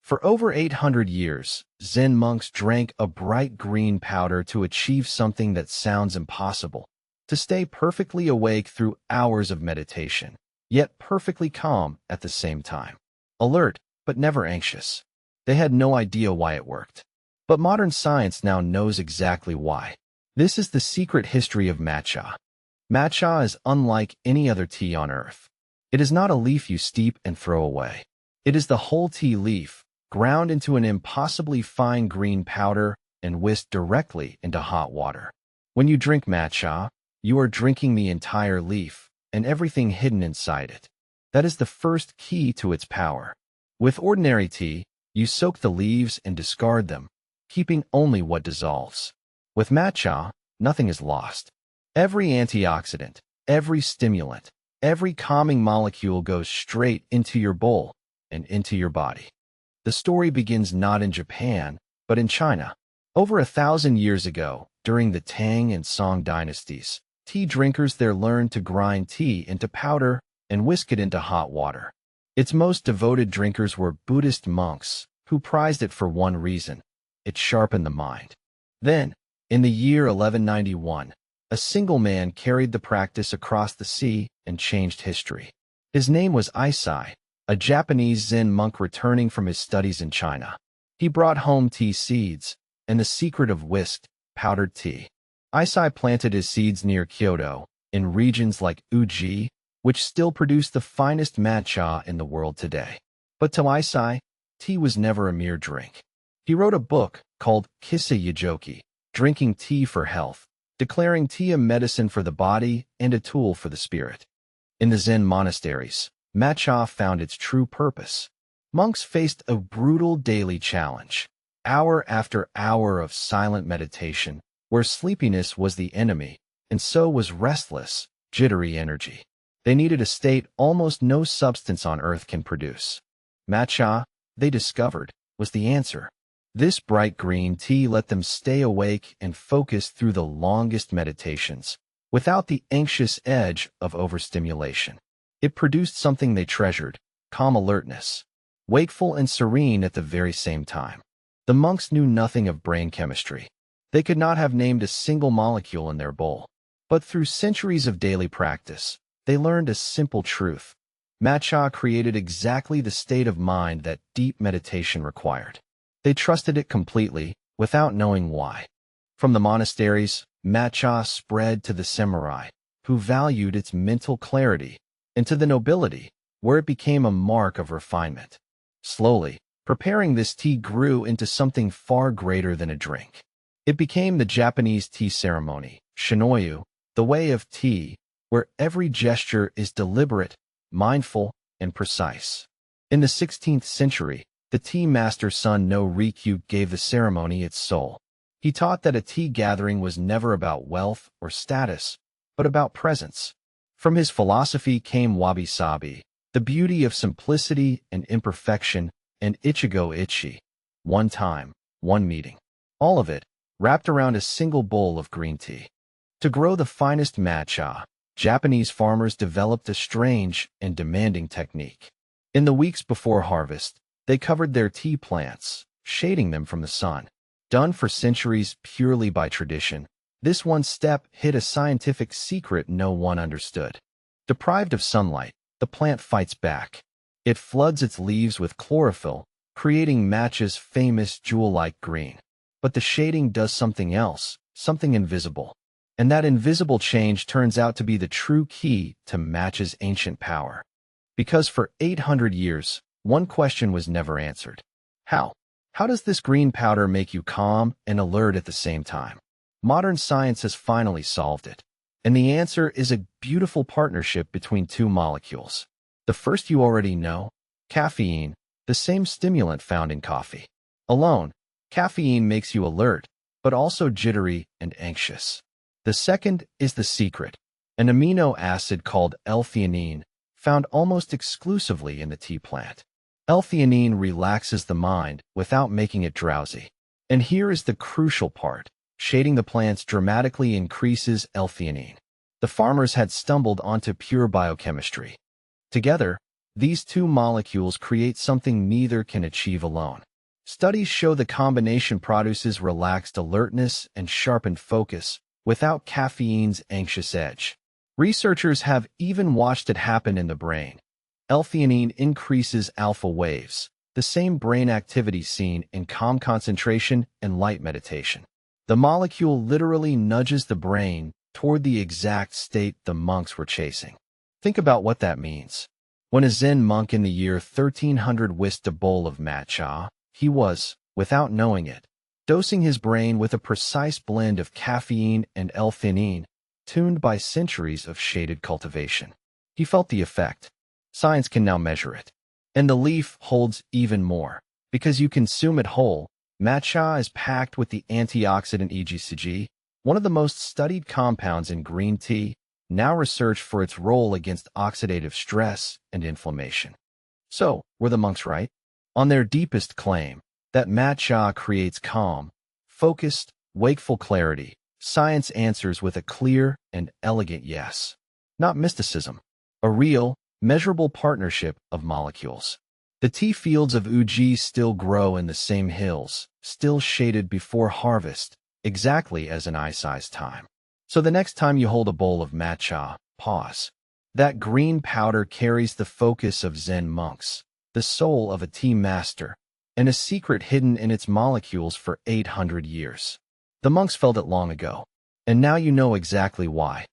For over 800 years, Zen monks drank a bright green powder to achieve something that sounds impossible: to stay perfectly awake through hours of meditation, yet perfectly calm at the same time. Alert, but never anxious. They had no idea why it worked. But modern science now knows exactly why. This is the secret history of matcha. Matcha is unlike any other tea on earth. It is not a leaf you steep and throw away. It is the whole tea leaf, ground into an impossibly fine green powder and whisked directly into hot water. When you drink matcha, you are drinking the entire leaf and everything hidden inside it. That is the first key to its power. With ordinary tea, you soak the leaves and discard them, keeping only what dissolves. With matcha, nothing is lost. Every antioxidant, every stimulant, every calming molecule goes straight into your bowl and into your body. The story begins not in Japan, but in China. Over 1,000 years ago, during the Tang and Song dynasties, tea drinkers there learned to grind tea into powder and whisk it into hot water. Its most devoted drinkers were Buddhist monks, who prized it for one reason: it sharpened the mind. Then, in the year 1191, a single man carried the practice across the sea and changed history. His name was Eisai, a Japanese Zen monk returning from his studies in China. He brought home tea seeds and the secret of whisked, powdered tea. Eisai planted his seeds near Kyoto, in regions like Uji, which still produce the finest matcha in the world today. But to Eisai, tea was never a mere drink. He wrote a book called Kisei, Drinking Tea for Health, declaring tea a medicine for the body and a tool for the spirit. In the Zen monasteries, matcha found its true purpose. Monks faced a brutal daily challenge: hour after hour of silent meditation, where sleepiness was the enemy, and so was restless, jittery energy. They needed a state almost no substance on earth can produce. Matcha, they discovered, was the answer. This bright green tea let them stay awake and focus through the longest meditations, without the anxious edge of overstimulation. It produced something they treasured: calm alertness, wakeful and serene at the very same time. The monks knew nothing of brain chemistry. They could not have named a single molecule in their bowl. But through centuries of daily practice, they learned a simple truth: matcha created exactly the state of mind that deep meditation required. They trusted it completely, without knowing why. From the monasteries, matcha spread to the samurai, who valued its mental clarity, and to the nobility, where it became a mark of refinement. Slowly, preparing this tea grew into something far greater than a drink. It became the Japanese tea ceremony, chanoyu, the way of tea, where every gesture is deliberate, mindful, and precise. In the 16th century, the tea master Sun no Rikyu gave the ceremony its soul. He taught that a tea gathering was never about wealth or status, but about presence. From his philosophy came wabi-sabi, the beauty of simplicity and imperfection, and ichigo, one time, one meeting. All of it, wrapped around a single bowl of green tea. To grow the finest matcha, Japanese farmers developed a strange and demanding technique. In the weeks before harvest, they covered their tea plants, shading them from the sun. Done for centuries purely by tradition, this one step hid a scientific secret no one understood. Deprived of sunlight, the plant fights back. It floods its leaves with chlorophyll, creating matcha's famous jewel-like green. But the shading does something else, something invisible. And that invisible change turns out to be the true key to matcha's ancient power. Because for 800 years, one question was never answered. How? How does this green powder make you calm and alert at the same time? Modern science has finally solved it. And the answer is a beautiful partnership between two molecules. The first you already know: caffeine, the same stimulant found in coffee. Alone, caffeine makes you alert, but also jittery and anxious. The second is the secret: an amino acid called L-theanine, found almost exclusively in the tea plant. L-theanine relaxes the mind without making it drowsy. And here is the crucial part: shading the plants dramatically increases L-theanine. The farmers had stumbled onto pure biochemistry. Together, These two molecules create something neither can achieve alone. Studies show the combination produces relaxed alertness and sharpened focus without caffeine's anxious edge. Researchers have even watched it happen in the brain. L-theanine increases alpha waves, the same brain activity seen in calm concentration and light meditation. The molecule literally nudges the brain toward the exact state the monks were chasing. Think about what that means. When a Zen monk in the year 1300 whisked a bowl of matcha, he was, without knowing it, dosing his brain with a precise blend of caffeine and L-theanine, tuned by centuries of shaded cultivation. He felt the effect. Science can now measure it. And the leaf holds even more. Because you consume it whole, matcha is packed with the antioxidant egcg, one of the most studied compounds in green tea, now researched for its role against oxidative stress and inflammation. So, were the monks right? On their deepest claim, that matcha creates calm, focused, wakeful clarity, science answers with a clear and elegant yes. Not mysticism. A real, measurable partnership of molecules. The tea fields of Uji still grow in the same hills, still shaded before harvest, exactly as in Eisai's time. So the next time you hold a bowl of matcha, pause. That green powder carries the focus of Zen monks, the soul of a tea master, and a secret hidden in its molecules for 800 years. The monks felt it long ago, and now you know exactly why.